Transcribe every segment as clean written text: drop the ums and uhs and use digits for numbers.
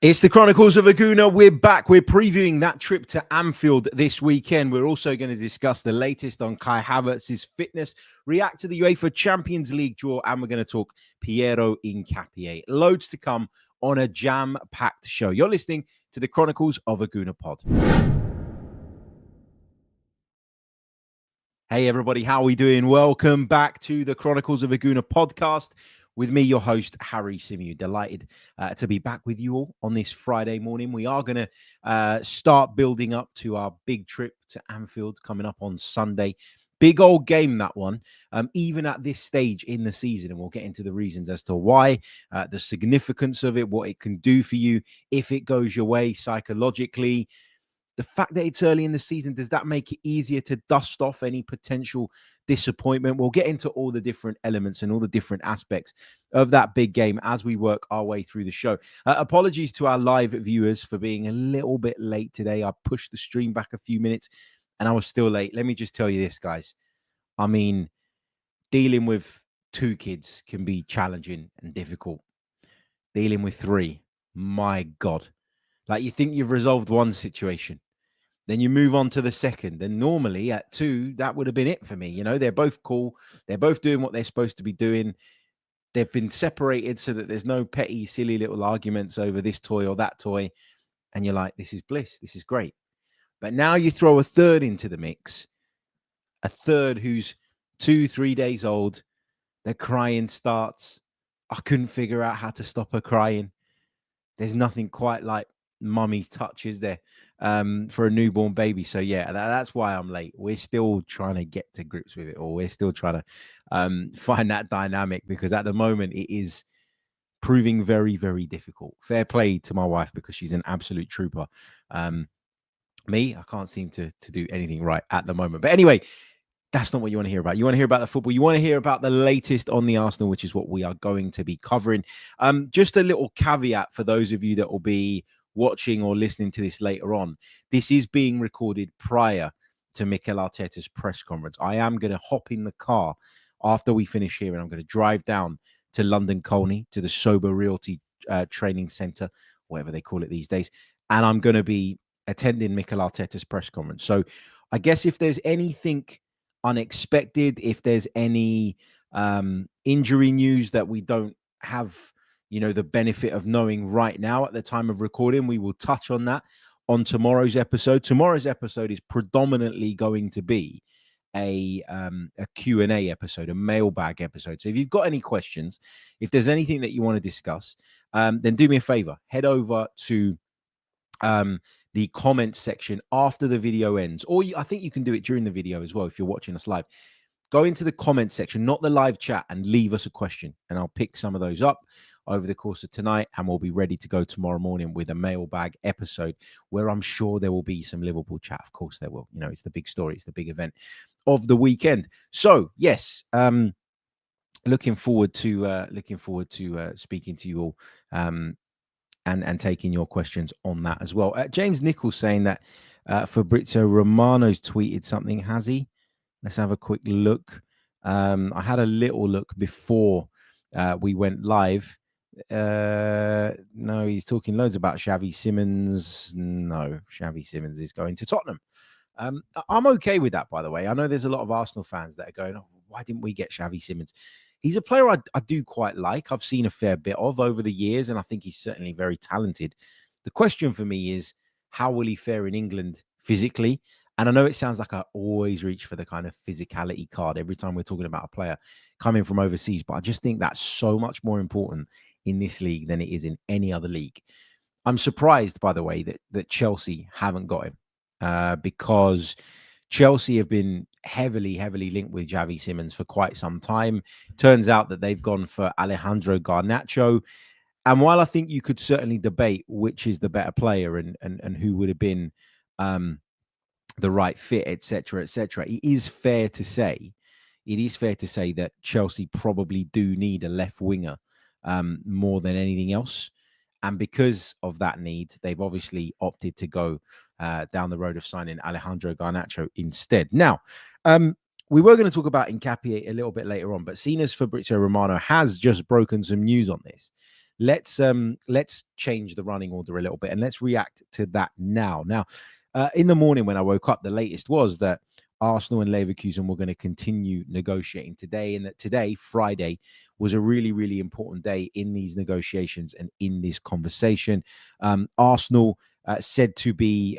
It's the Chronicles of Aguna. We're back. We're previewing that trip to Anfield this weekend. We're also going to discuss the latest on Kai Havertz's fitness, react to the UEFA Champions League draw, and we're going to talk Piero Hincapié. Loads to come on a jam-packed show. You're listening to the Chronicles of Aguna pod. Hey, everybody. How are we doing? Welcome back to the Chronicles of Aguna podcast. With me, your host, Harry Symeou. Delighted to be back with you all on this Friday morning. We are going to start building up to our big trip to Anfield coming up on Sunday. Big old game, that one, even at this stage in the season. And we'll get into the reasons as to why, the significance of it, what it can do for you if it goes your way psychologically. The fact that it's early in the season, does that make it easier to dust off any potential disappointment? We'll get into all the different elements and all the different aspects of that big game as we work our way through the show. Apologies to our live viewers for being a little bit late today. I pushed the stream back a few minutes and I was still late. Let me just tell you this, guys. I mean, dealing with 2 kids can be challenging and difficult. Dealing with 3, my God. Like, you think you've resolved one situation, then you move on to the second. And normally at 2, that would have been it for me. You know, they're both cool. They're both doing what they're supposed to be doing. They've been separated so that there's no petty, silly little arguments over this toy or that toy. And you're like, this is bliss. This is great. But now you throw a third into the mix, a third who's 2-3 days old. The crying starts. I couldn't figure out how to stop her crying. There's nothing quite like mummy's touch, is there, for a newborn baby? So yeah, that's why I'm late. We're still trying to get to grips with it, or we're still trying to find that dynamic, because at the moment it is proving very, very difficult. Fair play to my wife, because she's an absolute trooper. Me, I can't seem to do anything right at the moment. But anyway, that's not what you want to hear about. You want to hear about the football. You want to hear about the latest on the Arsenal, which is what we are going to be covering. Just a little caveat for those of you that will be watching or listening to this later on. This is being recorded prior to Mikel Arteta's press conference. I am going to hop in the car after we finish here, and I'm going to drive down to London Colney, to the Sober Realty Training Centre, whatever they call it these days. And I'm going to be attending Mikel Arteta's press conference. So I guess if there's anything unexpected, if there's any injury news that we don't have, you know, the benefit of knowing right now at the time of recording, we will touch on that on tomorrow's episode. Tomorrow's episode is predominantly going to be a Q&A episode, a mailbag episode. So if you've got any questions, if there's anything that you want to discuss, then do me a favor, head over to the comments section after the video ends, or I think you can do it during the video as well if you're watching us live. Go into the comments section, not the live chat, and leave us a question, and I'll pick some of those up over the course of tonight, and we'll be ready to go tomorrow morning with a mailbag episode where I'm sure there will be some Liverpool chat. Of course there will. You know, it's the big story. It's the big event of the weekend. So yes, looking forward to speaking to you all, and taking your questions on that as well. James Nichols saying that Fabrizio Romano's tweeted something. Has he? Let's have a quick look. I had a little look before we went live. No, he's talking loads about Xavi Simons. No, Xavi Simons is going to Tottenham. I'm okay with that, by the way. I know there's a lot of Arsenal fans that are going, oh, why didn't we get Xavi Simons? He's a player I do quite like. I've seen a fair bit of over the years, and I think he's certainly very talented. The question for me is, how will he fare in England physically? And I know it sounds like I always reach for the kind of physicality card every time we're talking about a player coming from overseas, but I just think that's so much more important in this league than it is in any other league. I'm surprised, by the way, that Chelsea haven't got him, because Chelsea have been heavily linked with Xavi Simons for quite some time. Turns out that they've gone for Alejandro Garnacho. And while I think you could certainly debate which is the better player and who would have been the right fit, etc., it is fair to say that Chelsea probably do need a left winger more than anything else. And because of that need, they've obviously opted to go down the road of signing Alejandro Garnacho instead. Now, we were going to talk about Hincapié a little bit later on, but seeing as Fabrizio Romano has just broken some news on this, let's change the running order a little bit and let's react to that now. Now, in the morning when I woke up, the latest was that Arsenal and Leverkusen were going to continue negotiating today, and that today, Friday, was a really, really important day in these negotiations and in this conversation. Arsenal said to be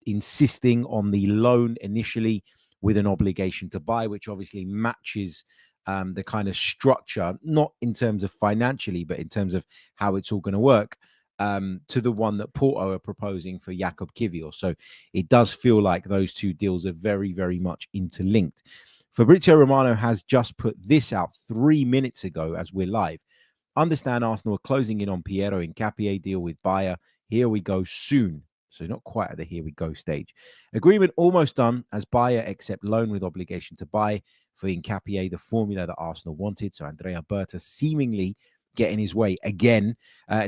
insisting on the loan initially with an obligation to buy, which obviously matches the kind of structure, not in terms of financially, but in terms of how it's all going to work, to the one that Porto are proposing for Jakub Kiwior. So it does feel like those two deals are very, very much interlinked. Fabrizio Romano has just put this out 3 minutes ago as we're live. Understand Arsenal are closing in on Piero Hincapié deal with Bayer. Here we go soon. So not quite at the here we go stage. Agreement almost done as Bayer accept loan with obligation to buy for Hincapié, the formula that Arsenal wanted. So Andrea Berta seemingly getting his way again.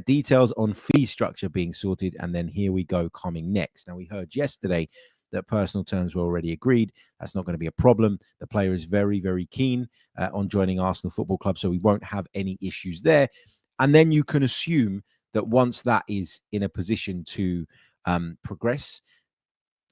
Details on fee structure being sorted. And then here we go coming next. Now, we heard yesterday that personal terms were already agreed. That's not going to be a problem. The player is very, very keen on joining Arsenal Football Club, so we won't have any issues there. And then you can assume that once that is in a position to progress,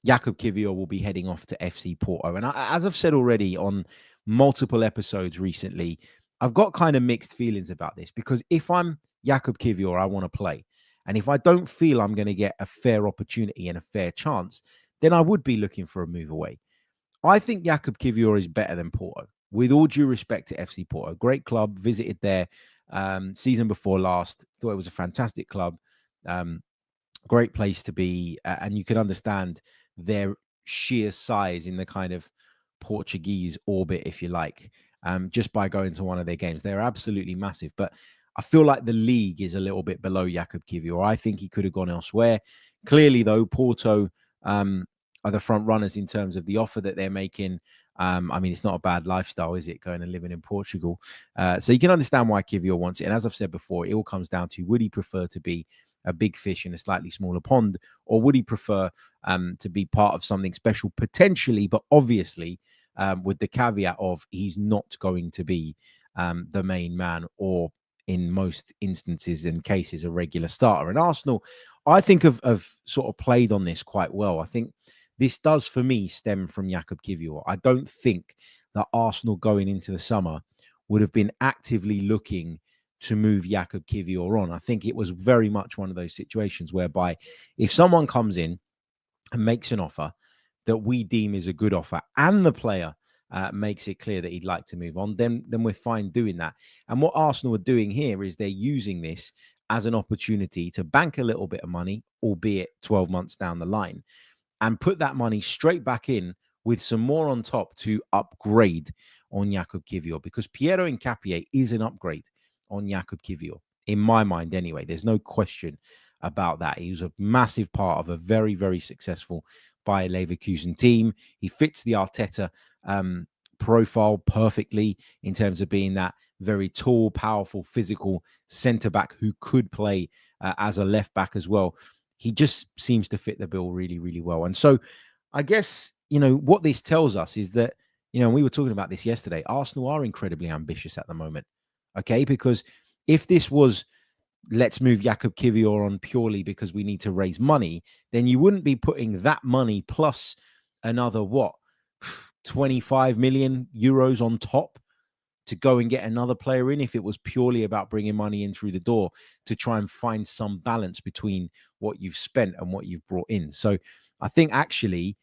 Jakub Kiwior will be heading off to FC Porto. And as I've said already on multiple episodes recently, I've got kind of mixed feelings about this, because if I'm Jakub Kiwior, I want to play. And if I don't feel I'm going to get a fair opportunity and a fair chance, then I would be looking for a move away. I think Jakub Kiwior is better than Porto. With all due respect to FC Porto, great club, visited there season before last, thought it was a fantastic club, great place to be, and you can understand their sheer size in the kind of Portuguese orbit, if you like, just by going to one of their games. They're absolutely massive, but I feel like the league is a little bit below Jakub Kiwior. I think he could have gone elsewhere. Clearly, though, Porto are the front runners in terms of the offer that they're making. I mean, it's not a bad lifestyle, is it, going and living in Portugal? So you can understand why Kiwior wants it. And as I've said before, it all comes down to, would he prefer to be a big fish in a slightly smaller pond, or would he prefer to be part of something special potentially, but obviously with the caveat of he's not going to be the main man, or in most instances and cases a regular starter. And Arsenal, I think, have sort of played on this quite well. I think this does, for me, stem from Jakub Kiwior. I don't think that Arsenal going into the summer would have been actively looking to move Jakub Kiwior on. I think it was very much one of those situations whereby if someone comes in and makes an offer that we deem is a good offer, and the player makes it clear that he'd like to move on, then we're fine doing that. And what Arsenal are doing here is they're using this as an opportunity to bank a little bit of money, albeit 12 months down the line, and put that money straight back in with some more on top to upgrade on Jakub Kiwior, because Piero Hincapié is an upgrade on Jakub Kiwior, in my mind anyway. There's no question about that. He was a massive part of a very, very successful Bayer Leverkusen team. He fits the Arteta profile perfectly in terms of being that very tall, powerful, physical centre-back who could play as a left-back as well. He just seems to fit the bill really, really well. And so I guess, what this tells us is that, we were talking about this yesterday, Arsenal are incredibly ambitious at the moment. Okay, because if this was, let's move Jakub Kiwior on purely because we need to raise money, then you wouldn't be putting that money plus another, 25 million euros on top to go and get another player in, if it was purely about bringing money in through the door to try and find some balance between what you've spent and what you've brought in. So I think actually,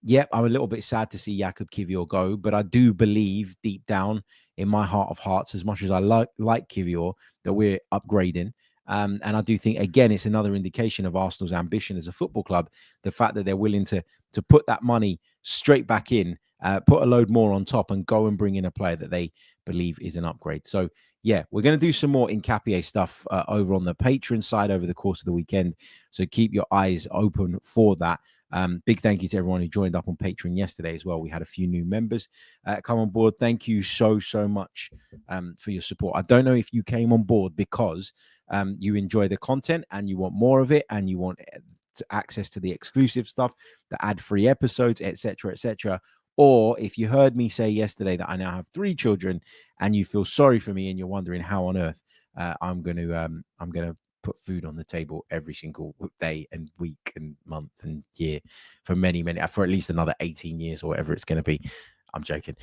I'm a little bit sad to see Jakub Kiwior go, but I do believe deep down in my heart of hearts, as much as I like Kiwior, that we're upgrading. And I do think, again, it's another indication of Arsenal's ambition as a football club, the fact that they're willing to put that money straight back in, put a load more on top, and go and bring in a player that they believe is an upgrade. So, we're going to do some more Hincapié stuff over on the Patreon side over the course of the weekend. So keep your eyes open for that. Big thank you to everyone who joined up on Patreon yesterday as well. We had a few new members come on board. Thank you so much for your support. I don't know if you came on board because you enjoy the content and you want more of it, and you want access to the exclusive stuff, the ad-free episodes, etc., Or if you heard me say yesterday that I now have 3 children and you feel sorry for me and you're wondering how on earth I'm going to put food on the table every single day and week and month and year for for at least another 18 years or whatever it's going to be. I'm joking.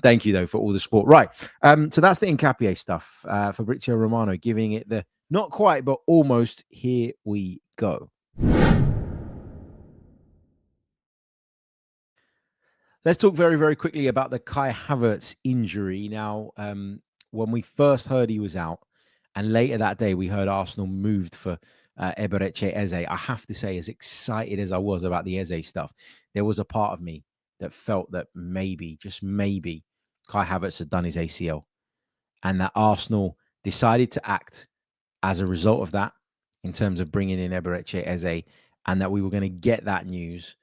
Thank you though for all the support. Right. So that's the Hincapié stuff. Fabrizio Romano giving it the not quite, but almost. Here we go. Let's talk very, very quickly about the Kai Havertz injury. Now, when we first heard he was out, and later that day we heard Arsenal moved for Eberechi Eze, I have to say, as excited as I was about the Eze stuff, there was a part of me that felt that maybe, just maybe, Kai Havertz had done his ACL, and that Arsenal decided to act as a result of that in terms of bringing in Eberechi Eze, and that we were going to get that news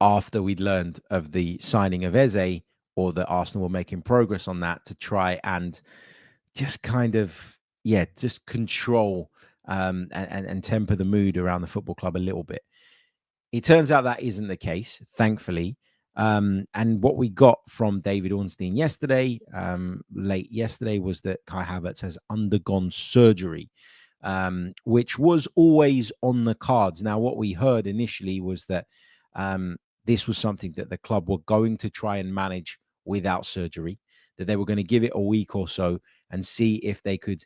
after we'd learned of the signing of Eze, or that Arsenal were making progress on that to try and just kind of, just control and temper the mood around the football club a little bit. It turns out that isn't the case, thankfully. And what we got from David Ornstein yesterday, late yesterday, was that Kai Havertz has undergone surgery, which was always on the cards. Now, what we heard initially was that this was something that the club were going to try and manage without surgery, that they were going to give it a week or so and see if they could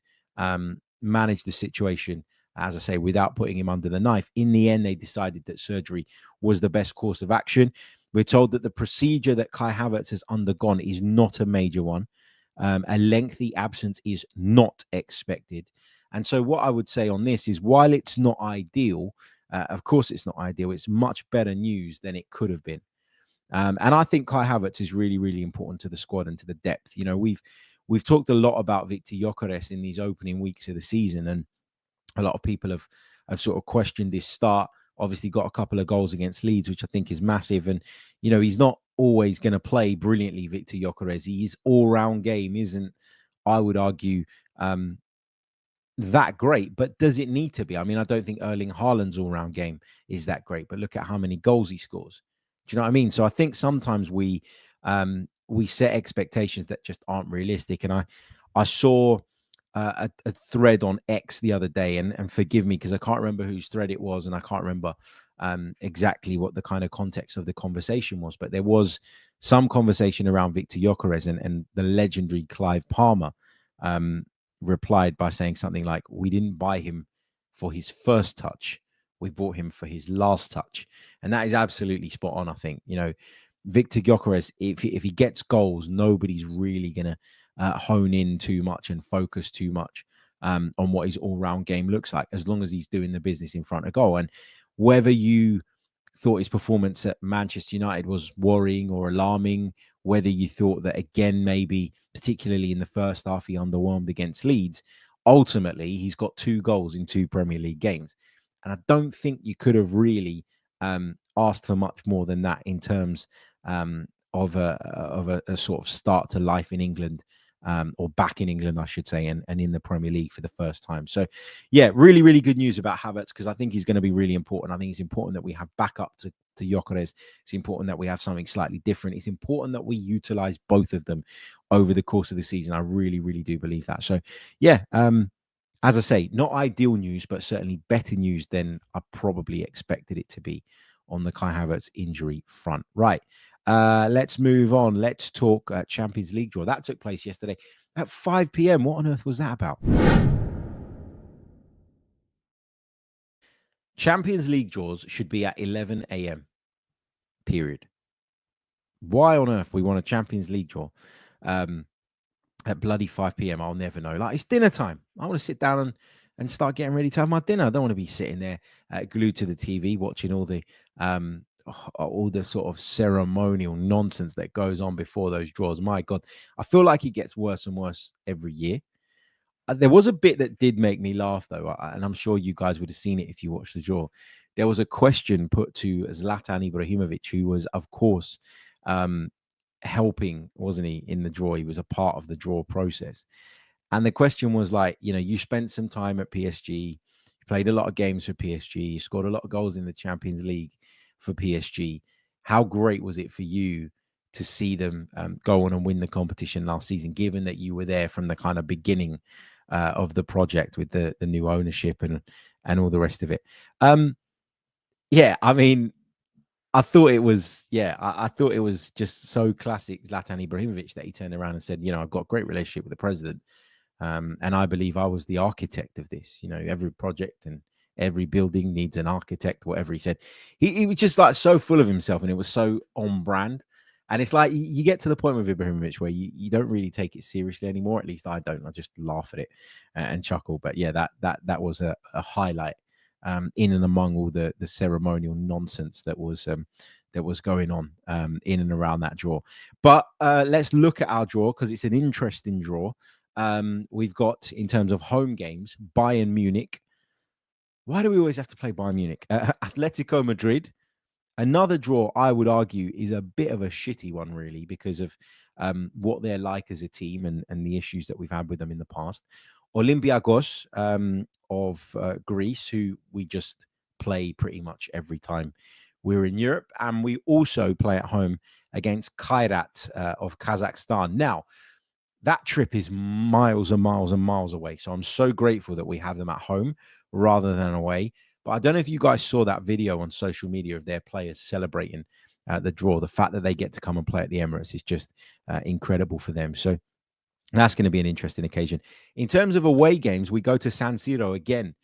manage the situation, as I say, without putting him under the knife. In the end, they decided that surgery was the best course of action. We're told that the procedure that Kai Havertz has undergone is not a major one. A lengthy absence is not expected. And so what I would say on this is, while it's not ideal, of course it's not ideal, it's much better news than it could have been. And I think Kai Havertz is really, really important to the squad and to the depth. You know, we've talked a lot about Victor Gyökeres in these opening weeks of the season, and a lot of people have sort of questioned this start. Obviously got a couple of goals against Leeds, which I think is massive. And, you know, he's not always going to play brilliantly, Victor Gyökeres. His all-round game isn't, I would argue, that great, but does it need to be? I mean, I don't think Erling Haaland's all-round game is that great, but look at how many goals he scores. Do you know what I mean? So I think sometimes we set expectations that just aren't realistic. And I saw a thread on X the other day, and forgive me because I can't remember whose thread it was, and I can't remember exactly what the kind of context of the conversation was, but there was some conversation around Victor Gyökeres, and the legendary Clive Palmer replied by saying something like, "We didn't buy him for his first touch, we bought him for his last touch." And that is absolutely spot on. I think, you know, Victor Gyökeres, if he gets goals, nobody's really going to hone in too much and focus too much on what his all-round game looks like, as long as he's doing the business in front of goal. And whether you thought his performance at Manchester United was worrying or alarming, whether you thought that, again, maybe particularly in the first half he underwhelmed against Leeds, ultimately he's got 2 goals in 2 Premier League games. And I don't think you could have really asked for much more than that in terms of a sort of start to life in England, or back in England, I should say, and in the Premier League for the first time. So, yeah, really, really good news about Havertz, because I think he's going to be really important. I think it's important that we have backup to Gyökeres. It's important that we have something slightly different. It's important that we utilize both of them over the course of the season. I really, really do believe that. So, yeah, as I say, not ideal news, but certainly better news than I probably expected it to be on the Kai Havertz injury front. Right. Let's move on. Let's talk Champions League draw. That took place yesterday at 5 p.m. What on earth was that about? Champions League draws should be at 11 a.m. period. Why on earth we want a Champions League draw at bloody 5 p.m? I'll never know. Like, it's dinner time. I want to sit down and start getting ready to have my dinner. I don't want to be sitting there glued to the TV watching all the sort of ceremonial nonsense that goes on before those draws. My God, I feel like it gets worse and worse every year. There was a bit that did make me laugh, though, and I'm sure you guys would have seen it if you watched the draw. There was a question put to Zlatan Ibrahimovic, who was, of course, helping, wasn't he, in the draw? He was a part of the draw process. And the question was like, you know, you spent some time at PSG, you played a lot of games for PSG, you scored a lot of goals in the Champions League for PSG. how great was it for you to see them go on and win the competition last season, given that you were there from the kind of beginning of the project with the new ownership and all the rest of it? Yeah, I mean, I thought it was, I thought it was just so classic Zlatan Ibrahimovic that he turned around and said, I've got a great relationship with the president. And I believe I was the architect of this. Every project and every building needs an architect, whatever he said. He was just like so full of himself, and it was so on brand. And it's like you get to the point with Ibrahimovic where you don't really take it seriously anymore. At least I don't. I just laugh at it and chuckle. But yeah, that was a highlight in and among all the ceremonial nonsense that was going on in and around that draw. But let's look at our draw, because it's an interesting draw. We've got, in terms of home games, Bayern Munich. Why do we always have to play Bayern Munich? Atletico Madrid. Another draw, I would argue, is a bit of a shitty one, really, because of what they're like as a team and the issues that we've had with them in the past. Olympiacos of Greece, who we just play pretty much every time we're in Europe. And we also play at home against Kairat of Kazakhstan. Now, that trip is miles and miles and miles away. So I'm so grateful that we have them at home rather than away. But I don't know if you guys saw that video on social media of their players celebrating the draw. The fact that they get to come and play at the Emirates is just incredible for them. So that's going to be an interesting occasion. In terms of away games, we go to San Siro again.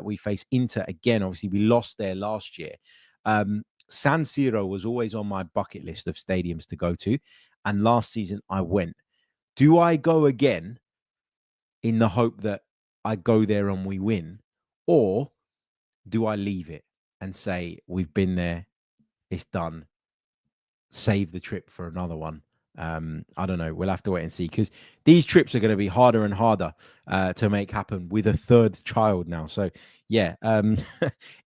We face Inter again. Obviously, we lost there last year. San Siro was always on my bucket list of stadiums to go to. And last season, I went. Do I go again in the hope that I go there and we win? Or do I leave it and say, we've been there, it's done, save the trip for another one? I don't know. We'll have to wait and see, because these trips are going to be harder and harder to make happen with a third child now. So, yeah,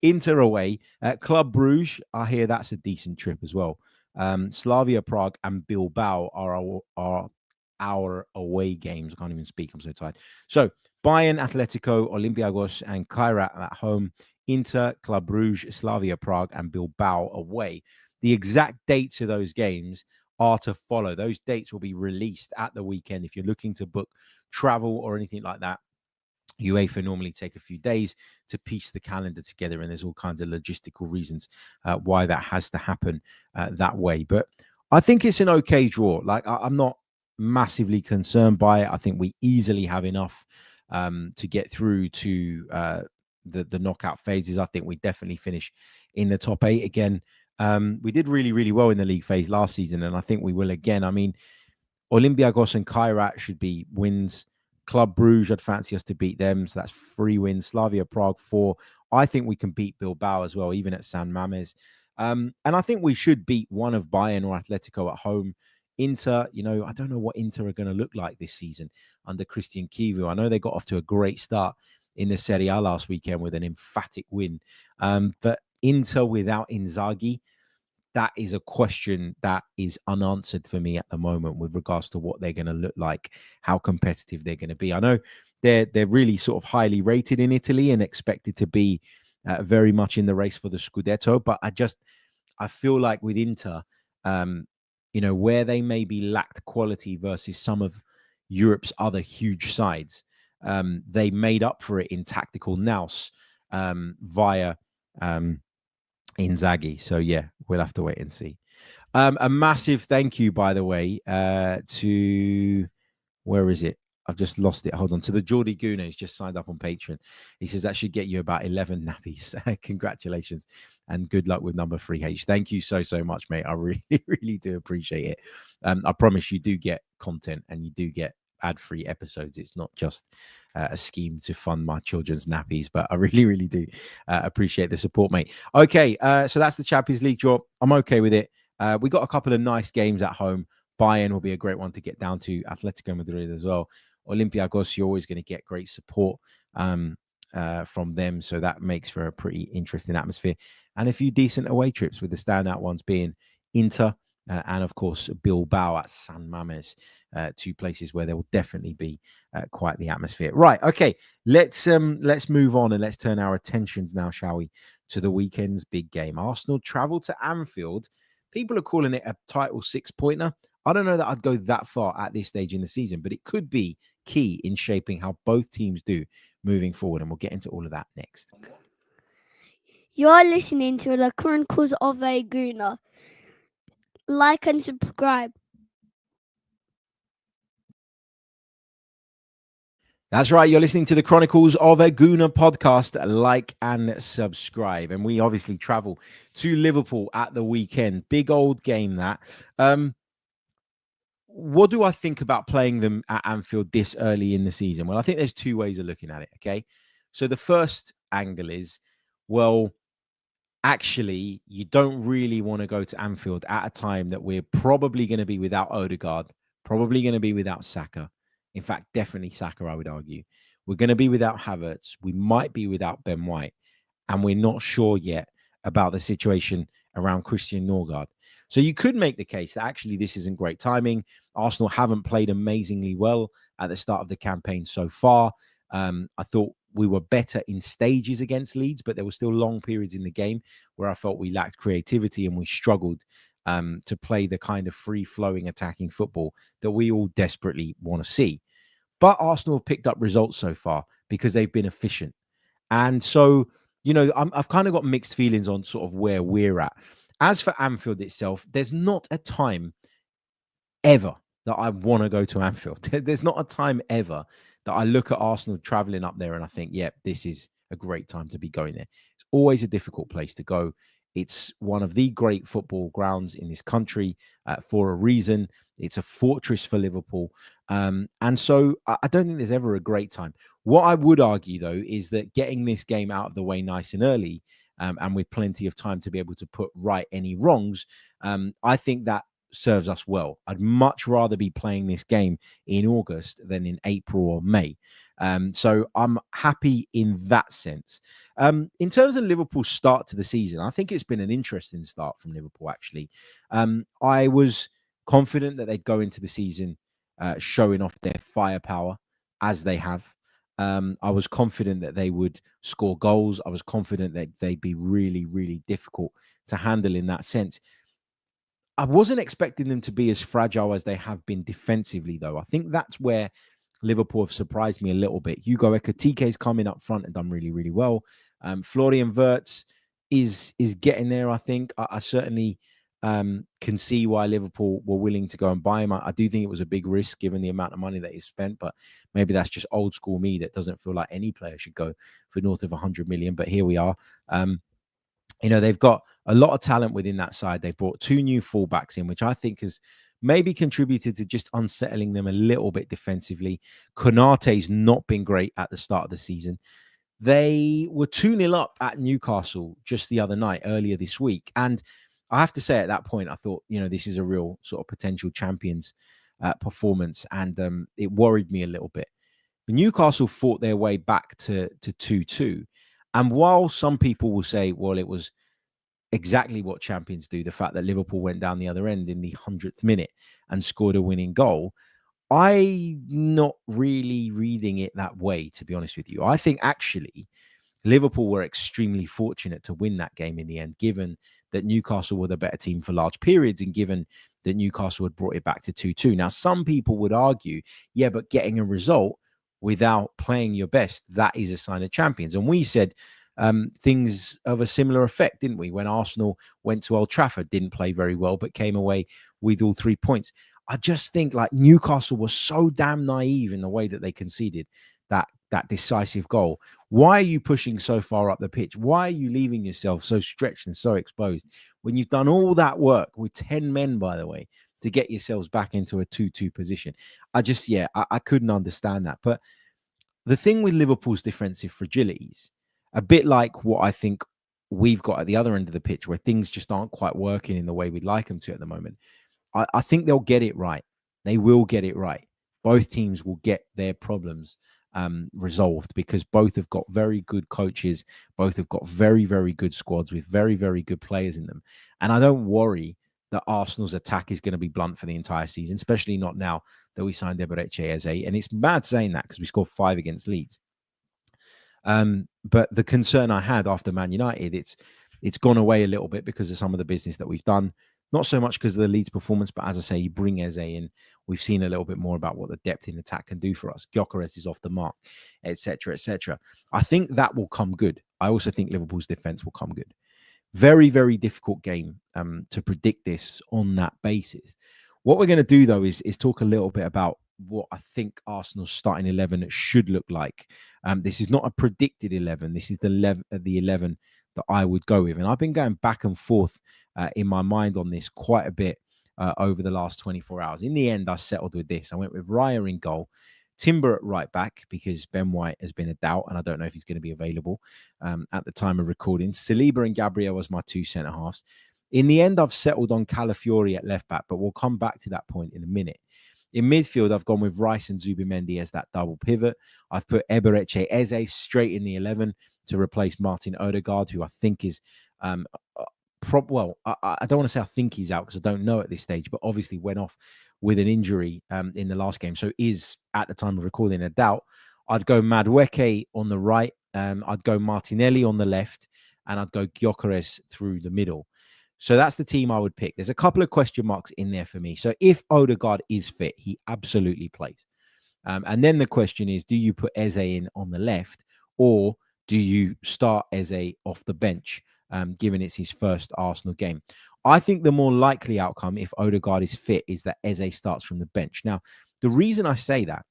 Inter away. Club Brugge, I hear that's a decent trip as well. Slavia Prague and Bilbao are our away games. I can't even speak. I'm so tired. So, Bayern, Atletico, Olympiacos, and Kairat at home. Inter, Club Brugge, Slavia Prague, and Bilbao away. The exact dates of those games are to follow. Those dates will be released at the weekend. If you're looking to book travel or anything like that, UEFA normally take a few days to piece the calendar together, and there's all kinds of logistical reasons why that has to happen that way. But I think it's an okay draw. Like, I'm not massively concerned by it. I think we easily have enough to get through to the knockout phases. I think we definitely finish in the top 8 again. We did really, really well in the league phase last season, and I think we will again. I mean, Olympiacos and Kairat should be wins. Club Brugge, I'd fancy us to beat them. So that's 3 wins. Slavia Prague, 4. I think we can beat Bilbao as well, even at San Mamés. And I think we should beat one of Bayern or Atletico at home. Inter, I don't know what Inter are going to look like this season under Christian Chivu. I know they got off to a great start in the Serie A last weekend with an emphatic win. But Inter without Inzaghi, that is a question that is unanswered for me at the moment with regards to what they're going to look like, how competitive they're going to be. I know they're really sort of highly rated in Italy and expected to be very much in the race for the Scudetto. But I feel like with Inter, where they maybe lacked quality versus some of Europe's other huge sides, they made up for it in tactical nous via Inzaghi. So, yeah, we'll have to wait and see. A massive thank you, by the way, to... Where is it? I've just lost it. Hold on. To the Geordie Gooner who's just signed up on Patreon. He says that should get you about 11 nappies. Congratulations and good luck with number 3H. Thank you so much, mate. I really, really do appreciate it. I promise you do get content and you do get ad-free episodes. It's not just a scheme to fund my children's nappies, but I really, really do appreciate the support, mate. Okay, so that's the Champions League draw. I'm okay with it. We got a couple of nice games at home. Bayern will be a great one to get down to. Atletico Madrid as well. Olympiacos, you're always going to get great support from them. So that makes for a pretty interesting atmosphere. And a few decent away trips, with the standout ones being Inter and, of course, Bilbao at San Mamés. 2 places where there will definitely be quite the atmosphere. Right, okay. Let's move on and let's turn our attentions now, shall we, to the weekend's big game. Arsenal travel to Anfield People are calling it a title 6-pointer. I don't know that I'd go that far at this stage in the season, but it could be key in shaping how both teams do moving forward. And we'll get into all of that next. You're listening to the Chronicles of a Gooner. Like and subscribe. That's right. You're listening to the Chronicles of a Gooner podcast. Like and subscribe. And we obviously travel to Liverpool at the weekend. Big old game that. What do I think about playing them at Anfield this early in the season? Well, I think there's two ways of looking at it. Okay. So the first angle is, well, actually, you don't really want to go to Anfield at a time that we're probably going to be without Odegaard, probably going to be without Saka. In fact, definitely Saka, I would argue. We're going to be without Havertz. We might be without Ben White. And we're not sure yet about the situation around Christian Norgard. So you could make the case that actually this isn't great timing. Arsenal haven't played amazingly well at the start of the campaign so far. I thought we were better in stages against Leeds, but there were still long periods in the game where I felt we lacked creativity and we struggled to play the kind of free-flowing attacking football that we all desperately want to see. But Arsenal have picked up results so far because they've been efficient. And so, I've kind of got mixed feelings on sort of where we're at. As for Anfield itself, there's not a time ever that I want to go to Anfield. There's not a time ever that I look at Arsenal traveling up there and I think, yeah, this is a great time to be going there. It's always a difficult place to go. It's one of the great football grounds in this country for a reason. It's a fortress for Liverpool. And so I don't think there's ever a great time. What I would argue, though, is that getting this game out of the way nice and early and with plenty of time to be able to put right any wrongs, I think that serves us well. I'd much rather be playing this game in August than in April or May. So I'm happy in that sense. In terms of Liverpool's start to the season, I think it's been an interesting start from Liverpool, actually. I was confident that they'd go into the season showing off their firepower as they have. I was confident that they would score goals. I was confident that they'd be really, really difficult to handle in that sense. I wasn't expecting them to be as fragile as they have been defensively, though. I think that's where Liverpool have surprised me a little bit. Hugo Ekitike's coming up front and done really, really well. Florian Wirtz is getting there, I think. I certainly can see why Liverpool were willing to go and buy him. I do think it was a big risk given the amount of money that he's spent, but maybe that's just old school me that doesn't feel like any player should go for north of 100 million. But here we are. They've got a lot of talent within that side. They brought two new fullbacks in, which I think has maybe contributed to just unsettling them a little bit defensively. Konate's not been great at the start of the season. They were 2-0 up at Newcastle just the other night, earlier this week. And I have to say at that point, I thought, this is a real sort of potential champions performance. And it worried me a little bit. But Newcastle fought their way back to 2-2. And while some people will say, well, it was exactly what champions do, the fact that Liverpool went down the other end in the 100th minute and scored a winning goal, I'm not really reading it that way, to be honest with you. I think actually Liverpool were extremely fortunate to win that game in the end, given that Newcastle were the better team for large periods and given that Newcastle had brought it back to 2-2. Now, some people would argue, yeah, but getting a result without playing your best, that is a sign of champions. And we said things of a similar effect, didn't we? When Arsenal went to Old Trafford, didn't play very well, but came away with all 3 points. I just think like Newcastle was so damn naive in the way that they conceded that decisive goal. Why are you pushing so far up the pitch? Why are you leaving yourself so stretched and so exposed when you've done all that work with 10 men, by the way, to get yourselves back into a 2-2 position? I couldn't understand that. But the thing with Liverpool's defensive fragilities, a bit like what I think we've got at the other end of the pitch, where things just aren't quite working in the way we'd like them to at the moment. I think they'll get it right. They will get it right. Both teams will get their problems resolved because both have got very good coaches. Both have got very, very good squads with very, very good players in them. And I don't worry that Arsenal's attack is going to be blunt for the entire season, especially not now that we signed Eberechi Eze. And it's bad saying that because we scored 5 against Leeds. But the concern I had after Man United, it's gone away a little bit because of some of the business that we've done. Not so much because of the Leeds performance, but as I say, you bring Eze in. We've seen a little bit more about what the depth in attack can do for us. Gyökeres is off the mark, etc., etc. I think that will come good. I also think Liverpool's defence will come good. Very, very difficult game to predict this on that basis. What we're going to do, though, is talk a little bit about what I think Arsenal's starting 11 should look like. This is not a predicted 11. This is the 11 that I would go with. And I've been going back and forth in my mind on this quite a bit over the last 24 hours. In the end, I settled with this. I went with Raya in goal, Timber at right back because Ben White has been a doubt and I don't know if he's going to be available at the time of recording. Saliba and Gabriel as my two centre-halves. In the end, I've settled on Calafiori at left back, but we'll come back to that point in a minute. In midfield, I've gone with Rice and Zubimendi as that double pivot. I've put Eberechi Eze straight in the 11 to replace Martin Odegaard, who I think is... I don't want to say I think he's out because I don't know at this stage, but obviously went off with an injury in the last game. So is, at the time of recording, a doubt. I'd go Madueke on the right. I'd go Martinelli on the left. And I'd go Gyökeres through the middle. So that's the team I would pick. There's a couple of question marks in there for me. So if Odegaard is fit, he absolutely plays. And then the question is, do you put Eze in on the left or do you start Eze off the bench, given it's his first Arsenal game? I think the more likely outcome, if Odegaard is fit, is that Eze starts from the bench. Now, the reason I say that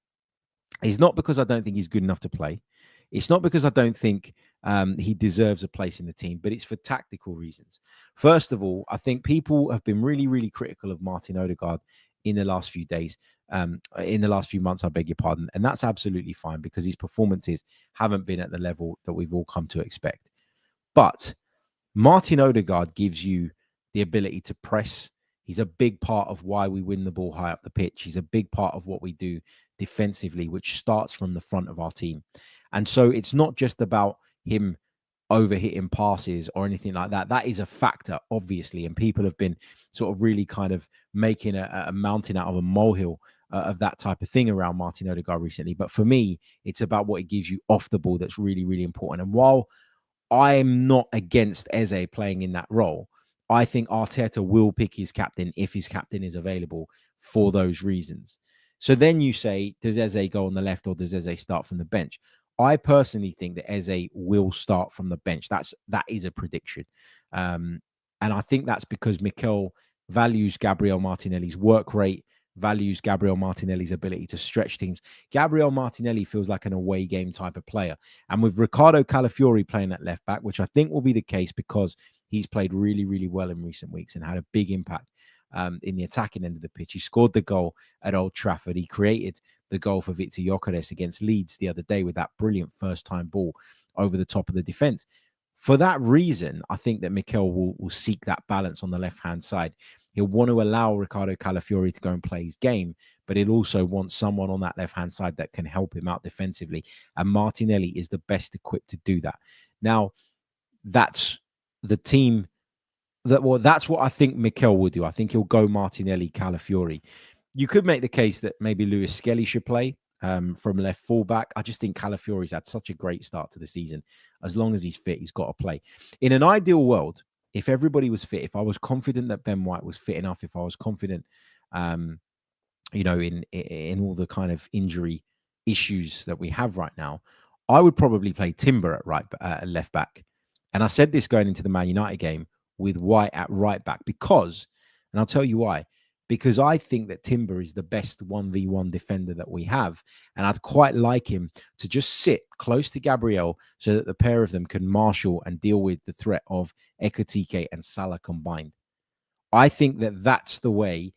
is not because I don't think he's good enough to play. It's not because I don't think he deserves a place in the team, but it's for tactical reasons. First of all, I think people have been really, really critical of Martin Odegaard in the last few days, in the last few months, I beg your pardon. And that's absolutely fine because his performances haven't been at the level that we've all come to expect. But Martin Odegaard gives you the ability to press. He's a big part of why we win the ball high up the pitch. He's a big part of what we do defensively, which starts from the front of our team. And so it's not just about him overhitting passes or anything like that. That is a factor, obviously. And people have been sort of really kind of making a mountain out of a molehill of that type of thing around Martin Odegaard recently. But for me, it's about what it gives you off the ball that's really, really important. And while I'm not against Eze playing in that role, I think Arteta will pick his captain if his captain is available for those reasons. So then you say, does Eze go on the left or does Eze start from the bench? I personally think that Eze will start from the bench. That is a prediction. And I think that's because Mikel values Gabriel Martinelli's work rate, values Gabriel Martinelli's ability to stretch teams. Gabriel Martinelli feels like an away game type of player. And with Ricardo Calafiori playing at left back, which I think will be the case because he's played really, really well in recent weeks and had a big impact in the attacking end of the pitch. He scored the goal at Old Trafford. He created the goal for Victor Gyökeres against Leeds the other day with that brilliant first-time ball over the top of the defence. For that reason, I think that Mikel will seek that balance on the left-hand side. He'll want to allow Ricardo Calafiori to go and play his game, but he'll also want someone on that left-hand side that can help him out defensively. And Martinelli is the best equipped to do that. Now, that's the team that's what I think Mikel will do. I think he'll go Martinelli, Calafiori. You could make the case that maybe Lewis Skelly should play from left fullback. I just think Calafiori's had such a great start to the season. As long as he's fit, he's got to play. In an ideal world, if everybody was fit, if I was confident that Ben White was fit enough, if I was confident, in all the kind of injury issues that we have right now, I would probably play Timber at left back. And I said this going into the Man United game, with White at right back because, and I'll tell you why, because I think that Timber is the best 1v1 defender that we have. And I'd quite like him to just sit close to Gabriel so that the pair of them can marshal and deal with the threat of Ekitike and Salah combined. I think that that's the way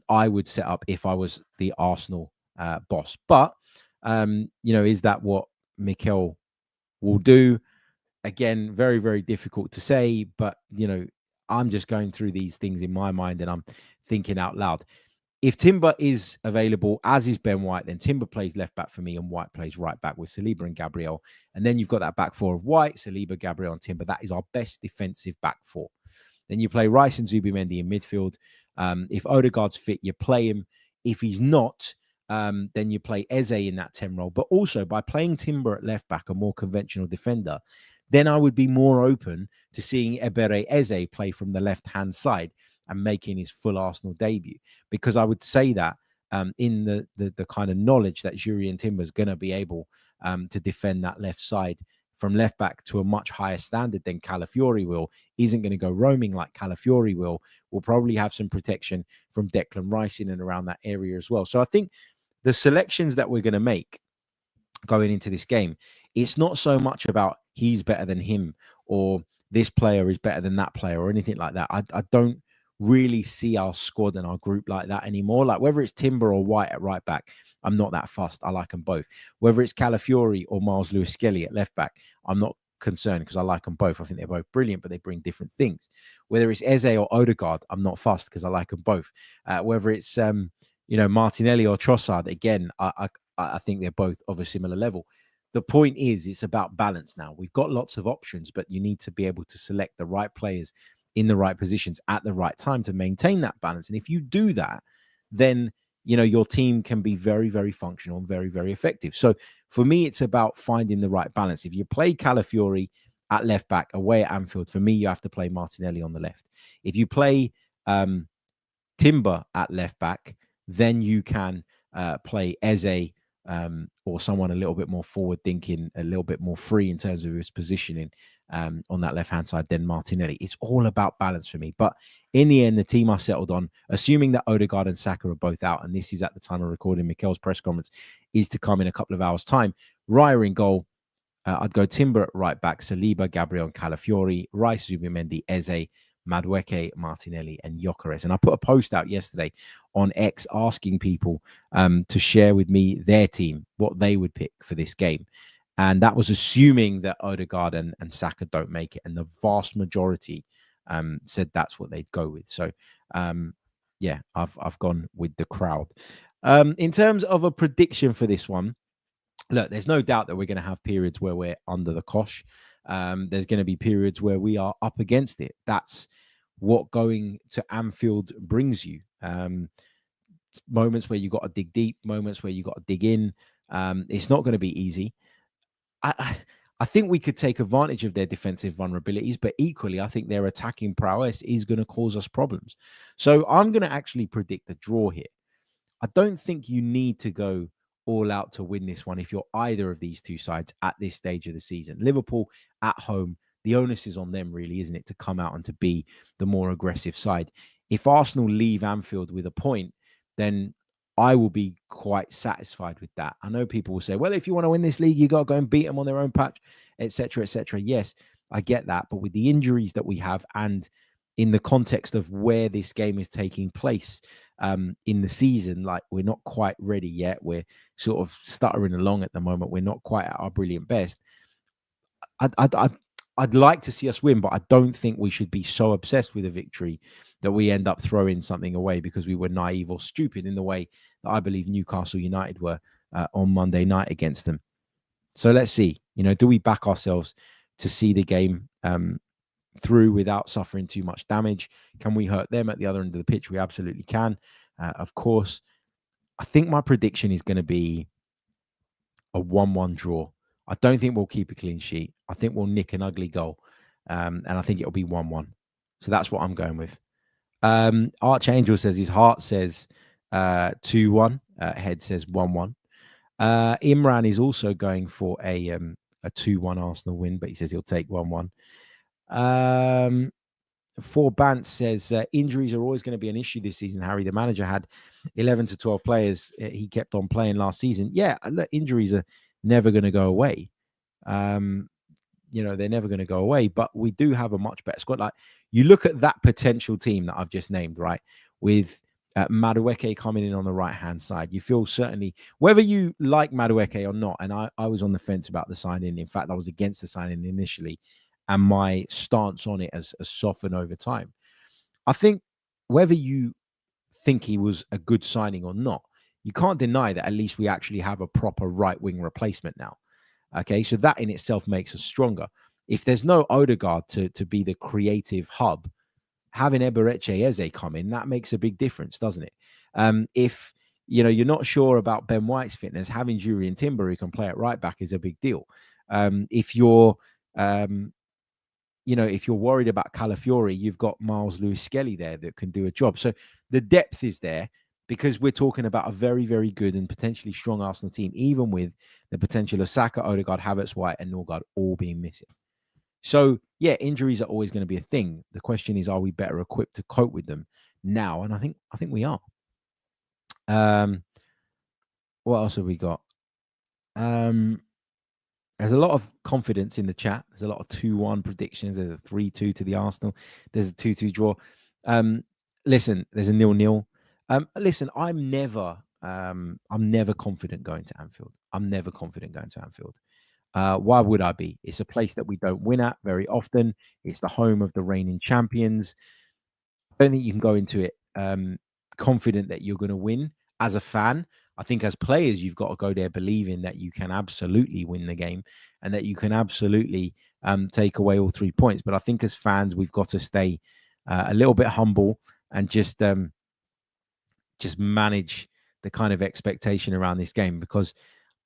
I would set up if I was the Arsenal boss. But, is that what Mikel will do? Again, very, very difficult to say, but, I'm just going through these things in my mind and I'm thinking out loud. If Timber is available, as is Ben White, then Timber plays left back for me and White plays right back with Saliba and Gabriel. And then you've got that back four of White, Saliba, Gabriel and Timber. That is our best defensive back four. Then you play Rice and Zubimendi in midfield. If Odegaard's fit, you play him. If he's not, then you play Eze in that 10 role. But also by playing Timber at left back, a more conventional defender, then I would be more open to seeing Ebere Eze play from the left-hand side and making his full Arsenal debut. Because I would say that in the kind of knowledge that Jurrien Timber is going to be able to defend that left side from left back to a much higher standard than Calafiori will, isn't going to go roaming like Calafiori will probably have some protection from Declan Rice in and around that area as well. So I think the selections that we're going to make going into this game, it's not so much about he's better than him or this player is better than that player or anything like that. I don't really see our squad and our group like that anymore. Like whether it's Timber or White at right back, I'm not that fussed. I like them both. Whether it's Calafiori or Miles Lewis-Skelly at left back, I'm not concerned because I like them both. I think they're both brilliant, but they bring different things. Whether it's Eze or Odegaard, I'm not fussed because I like them both. Whether it's Martinelli or Trossard, again, I think they're both of a similar level. The point is, it's about balance now. We've got lots of options, but you need to be able to select the right players in the right positions at the right time to maintain that balance. And if you do that, then your team can be very, very functional and very, very effective. So for me, it's about finding the right balance. If you play Calafiori at left back away at Anfield, for me, you have to play Martinelli on the left. If you play Timber at left back, then you can play Eze or someone a little bit more forward thinking, a little bit more free in terms of his positioning on that left-hand side than Martinelli. It's all about balance for me. But in the end, the team I settled on, assuming that Odegaard and Saka are both out, and this is at the time of recording Mikel's press conference, is to come in a couple of hours' time. Raya in goal. I'd go Timber at right back, Saliba, Gabriel, and Calafiori, Rice, Zubimendi, Eze, Madueke, Martinelli, and Gyökeres. And I put a post out yesterday on X asking people to share with me their team, what they would pick for this game. And that was assuming that Odegaard and Saka don't make it. And the vast majority said that's what they'd go with. So, yeah, I've gone with the crowd. In terms of a prediction for this one, look, there's no doubt that we're going to have periods where we're under the cosh. There's going to be periods where we are up against it. That's what going to Anfield brings you. Moments where you got to dig deep, moments where you got to dig in. It's not going to be easy. I think we could take advantage of their defensive vulnerabilities, but equally, I think their attacking prowess is going to cause us problems. So I'm going to actually predict a draw here. I don't think you need to go all out to win this one if you're either of these two sides at this stage of the season. Liverpool at home, the onus is on them really, isn't it, to come out and to be the more aggressive side. If Arsenal leave Anfield with a point, then I will be quite satisfied with that. I know people will say, well, if you want to win this league, you got to go and beat them on their own patch, etc., etc. Yes, I get that. But with the injuries that we have and in the context of where this game is taking place in the season, like we're not quite ready yet. We're sort of stuttering along at the moment. We're not quite at our brilliant best. I'd like to see us win, but I don't think we should be so obsessed with a victory that we end up throwing something away because we were naive or stupid in the way that I believe Newcastle United were on Monday night against them. So let's see, do we back ourselves to see the game through without suffering too much damage? Can we hurt them at the other end of the pitch? We absolutely can. Of course, I think my prediction is going to be a 1-1 draw. I don't think we'll keep a clean sheet. I think we'll nick an ugly goal. And I think it'll be 1-1. So that's what I'm going with. Archangel says his heart says 2-1. Head says 1-1. Imran is also going for a 2-1 Arsenal win, but he says he'll take 1-1. For Bant says injuries are always going to be an issue this season, Harry. The manager had 11 to 12 players he kept on playing last season. Yeah, look, injuries are never going to go away. They're never going to go away, but we do have a much better squad. Like, you look at that potential team that I've just named, right? With Madueke coming in on the right-hand side. You feel certainly, whether you like Madueke or not, and I was on the fence about the signing. In fact, I was against the signing initially, and my stance on it has softened over time. I think whether you think he was a good signing or not, you can't deny that at least we actually have a proper right-wing replacement now. Okay, so that in itself makes us stronger. If there's no Odegaard to be the creative hub, having Eberechi Eze come in, that makes a big difference, doesn't it? If you're not sure about Ben White's fitness, having Jurrien Timber who can play at right back is a big deal. If you're you know, if you're worried about Calafiori, you've got Miles Lewis-Skelly there that can do a job. So the depth is there because we're talking about a very, very good and potentially strong Arsenal team, even with the potential of Saka, Odegaard, Havertz, White, and Norgard all being missing. So, yeah, injuries are always going to be a thing. The question is, are we better equipped to cope with them now? And I think we are. What else have we got? There's a lot of confidence in the chat. There's a lot of 2-1 predictions. There's a 3-2 to the Arsenal. There's a 2-2 draw. Listen, there's a 0-0. Listen, I'm never confident going to Anfield. I'm never confident going to Anfield. Why would I be? It's a place that we don't win at very often. It's the home of the reigning champions. I don't think you can go into it confident that you're going to win. As a fan, I think as players, you've got to go there believing that you can absolutely win the game and that you can absolutely take away all 3 points. But I think as fans, we've got to stay a little bit humble and just manage the kind of expectation around this game, because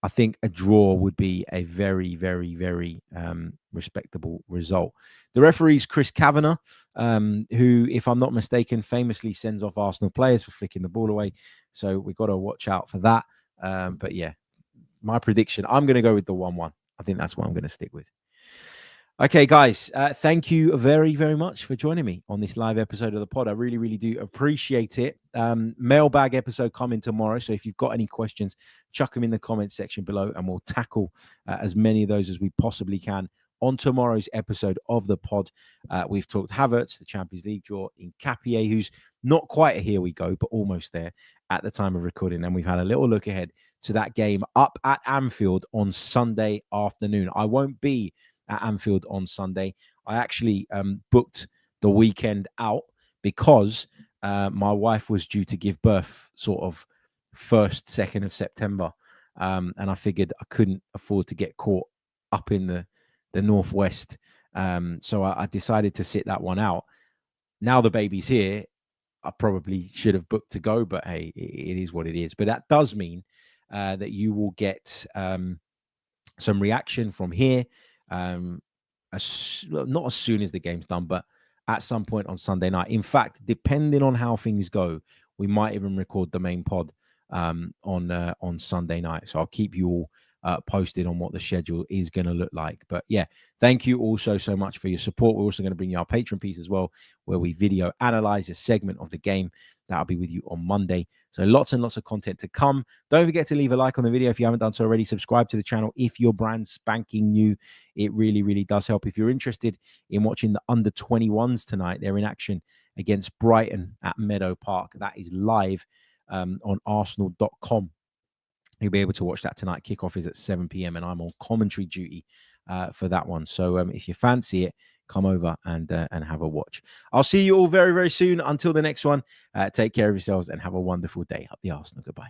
I think a draw would be a very, very, very respectable result. The referee's Chris Kavanagh, who, if I'm not mistaken, famously sends off Arsenal players for flicking the ball away. So we've got to watch out for that. But yeah, my prediction, I'm going to go with the 1-1. I think that's what I'm going to stick with. Okay, guys, thank you very, very much for joining me on this live episode of the pod. I really, really do appreciate it. Mailbag episode coming tomorrow. So if you've got any questions, chuck them in the comments section below and we'll tackle as many of those as we possibly can on tomorrow's episode of the pod. We've talked Havertz, the Champions League draw, in Capier, who's not quite a here we go, but almost there at the time of recording. And we've had a little look ahead to that game up at Anfield on Sunday afternoon. I won't be at Anfield on Sunday. I actually booked the weekend out because my wife was due to give birth sort of 1st, 2nd of September. And I figured I couldn't afford to get caught up in the Northwest. So I decided to sit that one out. Now the baby's here. I probably should have booked to go, but hey, it is what it is. But that does mean that you will get some reaction from here. Not as soon as the game's done, but at some point on Sunday night. In fact, depending on how things go, we might even record the main pod on Sunday night. So I'll keep you all posted on what the schedule is going to look like. But yeah, thank you all so much for your support. We're also going to bring you our Patreon piece as well, where we video analyze a segment of the game. That'll be with you on Monday. So lots and lots of content to come. Don't forget to leave a like on the video if you haven't done so already. Subscribe to the channel if you're brand spanking new. It really, really does help. If you're interested in watching the under-21s tonight, they're in action against Brighton at Meadow Park. That is live on arsenal.com. You'll be able to watch that tonight. Kickoff is at 7 p.m. and I'm on commentary duty for that one. So if you fancy it, come over and have a watch. I'll see you all very, very soon. Until the next one, take care of yourselves and have a wonderful day. Up the Arsenal. Goodbye.